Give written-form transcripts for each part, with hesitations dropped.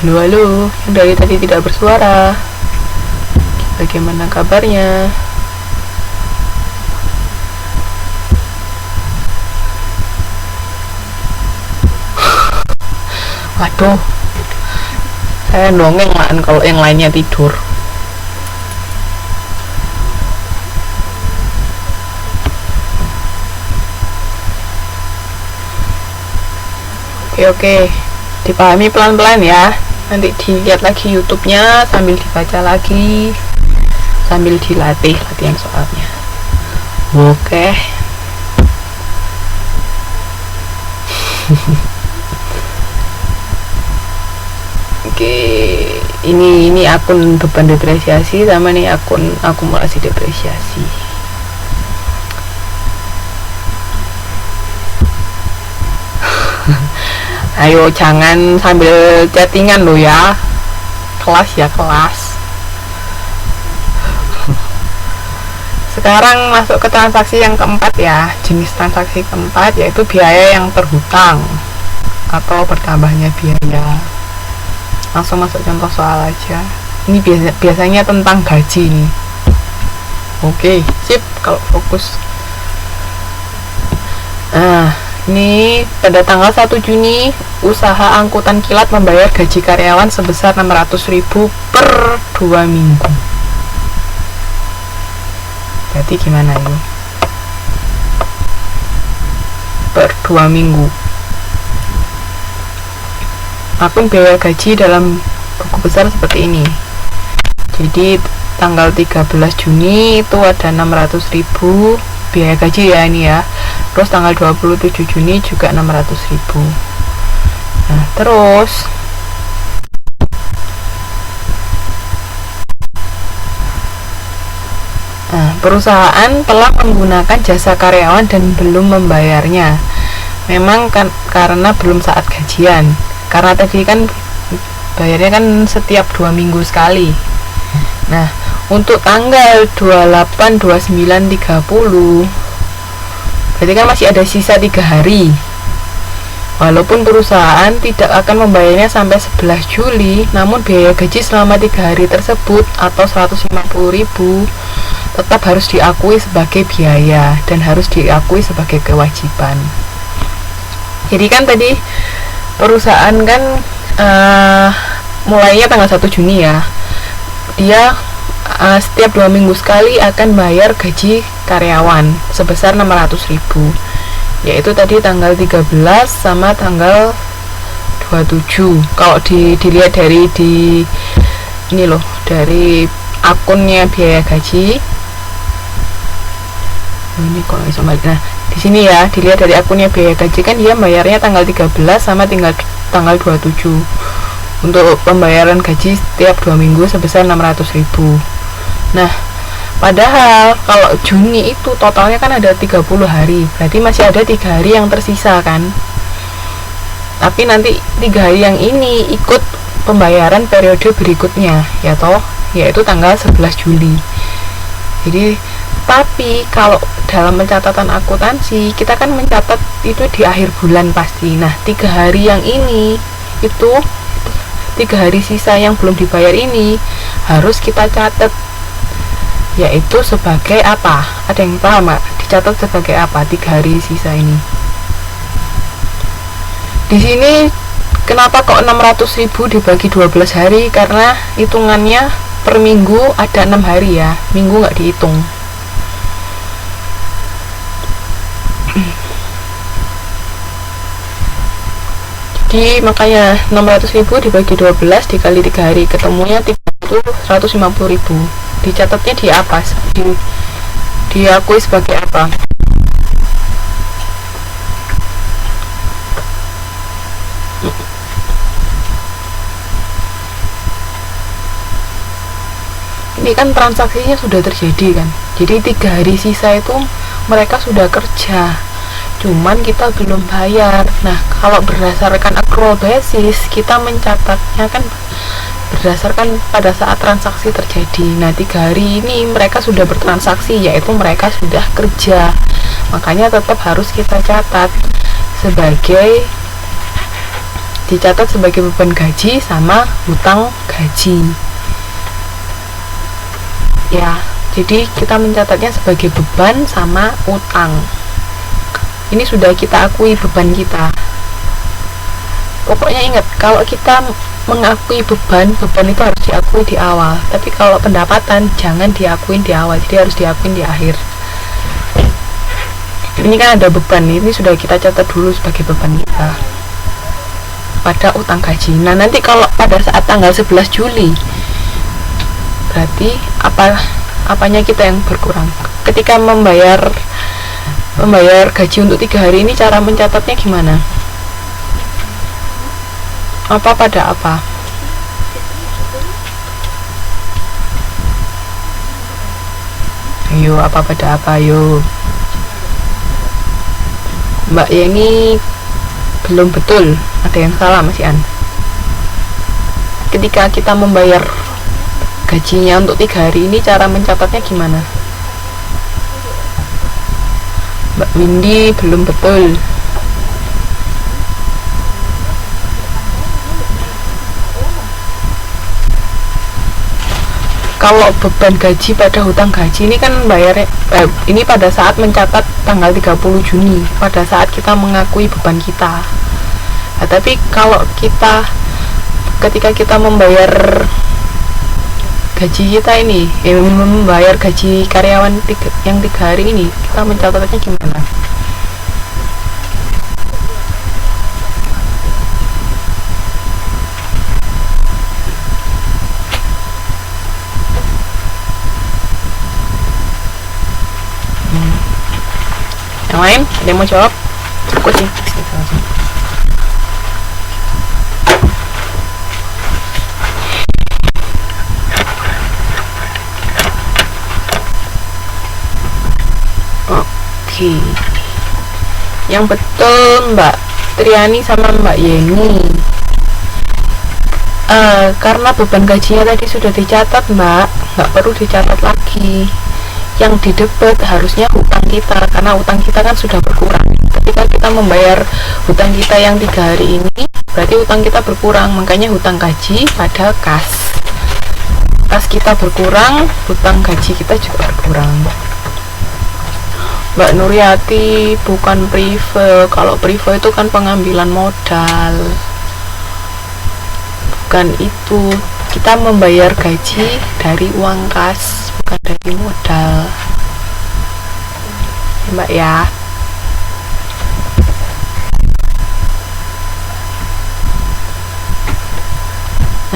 Halo, halo, yang dari tadi tidak bersuara. Bagaimana kabarnya? Waduh, saya dongeng lah kalau yang lainnya tidur. Oke, dipahami pelan-pelan ya. Nanti dilihat lagi YouTube-nya sambil dibaca lagi, sambil dilatih latihan soalnya. Oke. Oke, ini akun beban depresiasi sama nih akun akumulasi depresiasi. Ayo jangan sambil chattingan lo ya. Kelas ya kelas. Sekarang masuk ke transaksi yang keempat ya. Jenis transaksi keempat yaitu biaya yang terhutang atau bertambahnya biaya. Langsung masuk contoh soal aja. Ini biasanya tentang gaji nih. Oke, sip kalau fokus. Ini pada tanggal 1 Juni usaha angkutan kilat membayar gaji karyawan sebesar 600.000 per 2 minggu. Berarti gimana ini? Per 2 minggu. Akun biaya gaji dalam buku besar seperti ini. Jadi tanggal 13 Juni itu ada 600.000 biaya gaji ya ini ya. Terus tanggal 27 Juni juga 600.000. Nah, terus perusahaan telah menggunakan jasa karyawan dan belum membayarnya. Memang kan karena belum saat gajian. Karena tadi kan bayarnya kan setiap 2 minggu sekali. Nah, untuk tanggal 28, 29, 30 berarti kan masih ada sisa 3 hari. Walaupun perusahaan tidak akan membayarnya sampai 11 Juli, namun biaya gaji selama 3 hari tersebut atau 150.000 tetap harus diakui sebagai biaya dan harus diakui sebagai kewajiban. Jadi kan tadi perusahaan kan mulainya tanggal 1 Juni ya. Dia setiap 2 minggu sekali akan bayar gaji karyawan sebesar 600.000, yaitu tadi tanggal 13 sama tanggal 27. Kalau dilihat dari ini loh, dari akunnya biaya gaji. Ini kok bisa balik. Nah, di sini ya, dilihat dari akunnya biaya gaji kan dia bayarnya tanggal 13 sama tanggal 27 untuk pembayaran gaji setiap 2 minggu sebesar 600.000. Nah, padahal kalau Juni itu totalnya kan ada 30 hari, berarti masih ada 3 hari yang tersisa kan. Tapi nanti 3 hari yang ini ikut pembayaran periode berikutnya, ya toh, yaitu tanggal 11 Juli. Jadi, tapi kalau dalam pencatatan akuntansi, kita kan mencatat itu di akhir bulan pasti. Nah, 3 hari yang ini itu 3 hari sisa yang belum dibayar ini harus kita catat, yaitu sebagai apa? Ada yang paham nggak? Dicatat sebagai apa 3 hari sisa ini? Di sini kenapa kok 600.000 dibagi 12 hari? Karena hitungannya per minggu ada 6 hari ya, minggu nggak dihitung. Jadi makanya 600.000 dibagi 12 dikali 3 hari, ketemunya 150.000. Dicatatnya di apa? Diakui sebagai apa? Ini kan transaksinya sudah terjadi kan. Jadi 3 hari sisa itu mereka sudah kerja, cuman kita belum bayar. Nah, kalau berdasarkan accrual basis, kita mencatatnya kan berdasarkan pada saat transaksi terjadi. Nah, 3 hari ini mereka sudah bertransaksi, yaitu mereka sudah kerja. Makanya tetap harus kita catat sebagai dicatat sebagai beban gaji sama hutang gaji ya. Jadi kita mencatatnya sebagai beban sama utang. Ini sudah kita akui beban kita. Pokoknya ingat, kalau kita mengakui beban itu harus diakui di awal. Tapi kalau pendapatan jangan diakuin di awal, jadi harus diakuin di akhir. Ini kan ada beban, ini sudah kita catat dulu sebagai beban kita pada utang gaji. Nah, nanti kalau pada saat tanggal 11 Juli berarti apanya kita yang berkurang. Ketika membayar gaji untuk 3 hari ini, cara mencatatnya gimana? Apa pada apa? Ayo, apa pada apa? Ayo, Mbak Yeni belum betul, ada yang salah Mas Ian. Ketika kita membayar gajinya untuk 3 hari ini, cara mencatatnya gimana? Mbak Windy belum betul. Kalau beban gaji pada hutang gaji ini kan bayarnya ini pada saat mencatat tanggal 30 Juni, pada saat kita mengakui beban kita. Nah, tapi kalau ketika kita membayar gaji kita ini, membayar gaji karyawan yang 3 hari ini, kita mencatatnya gimana? Yang lain ada yang mau jawab? Aku sih. Oke. Yang betul Mbak Triani sama Mbak Yeni. Karena beban gajinya tadi sudah dicatat Mbak, nggak perlu dicatat lagi. Yang didebat harusnya hutang kita, karena hutang kita kan sudah berkurang. Ketika kita membayar hutang kita yang 3 hari ini, berarti hutang kita berkurang, makanya hutang gaji pada kas kita berkurang, hutang gaji kita juga berkurang. Mbak Nuryati, bukan prive. Kalau prive itu kan pengambilan modal, bukan itu. Kita membayar gaji dari uang kas, bukan dari modal, Mbak ya.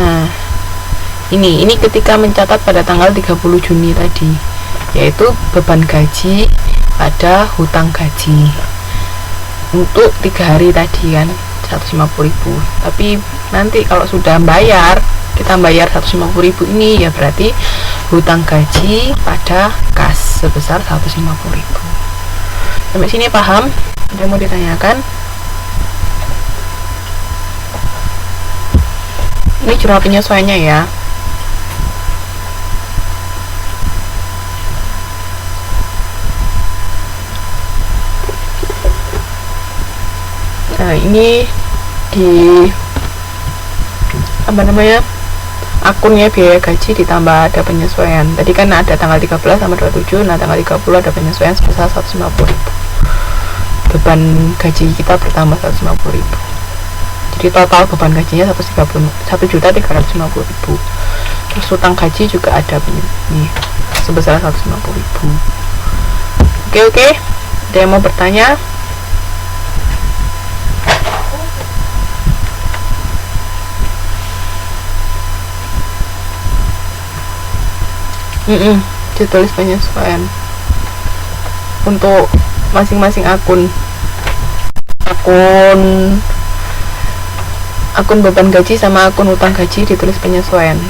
Nah, ini ketika mencatat pada tanggal 30 Juni tadi, yaitu beban gaji pada hutang gaji untuk 3 hari tadi kan 150.000. Tapi nanti kalau sudah kita bayar 150.000 ini, ya berarti hutang gaji pada kas sebesar 150.000. Sampai sini paham? Ada yang mau ditanyakan? Ini jurnal penyesuaiannya ya. Nah, ini di akunnya biaya gaji ditambah ada penyesuaian. Tadi kan ada tanggal 13 sama 27, nah tanggal 30 ada penyesuaian sebesar 150.000. Beban gaji kita bertambah 150.000. Jadi total beban gajinya 1.350.000. Terus hutang gaji juga ada ini sebesar 150.000. Oke. Ada yang mau bertanya? Ditulis penyesuaian untuk masing-masing akun beban gaji sama akun hutang gaji, ditulis penyesuaian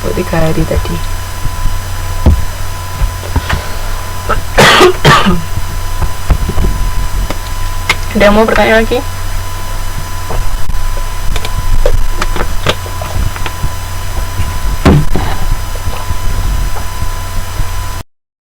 untuk 3 hari tadi. Ada yang mau bertanya lagi?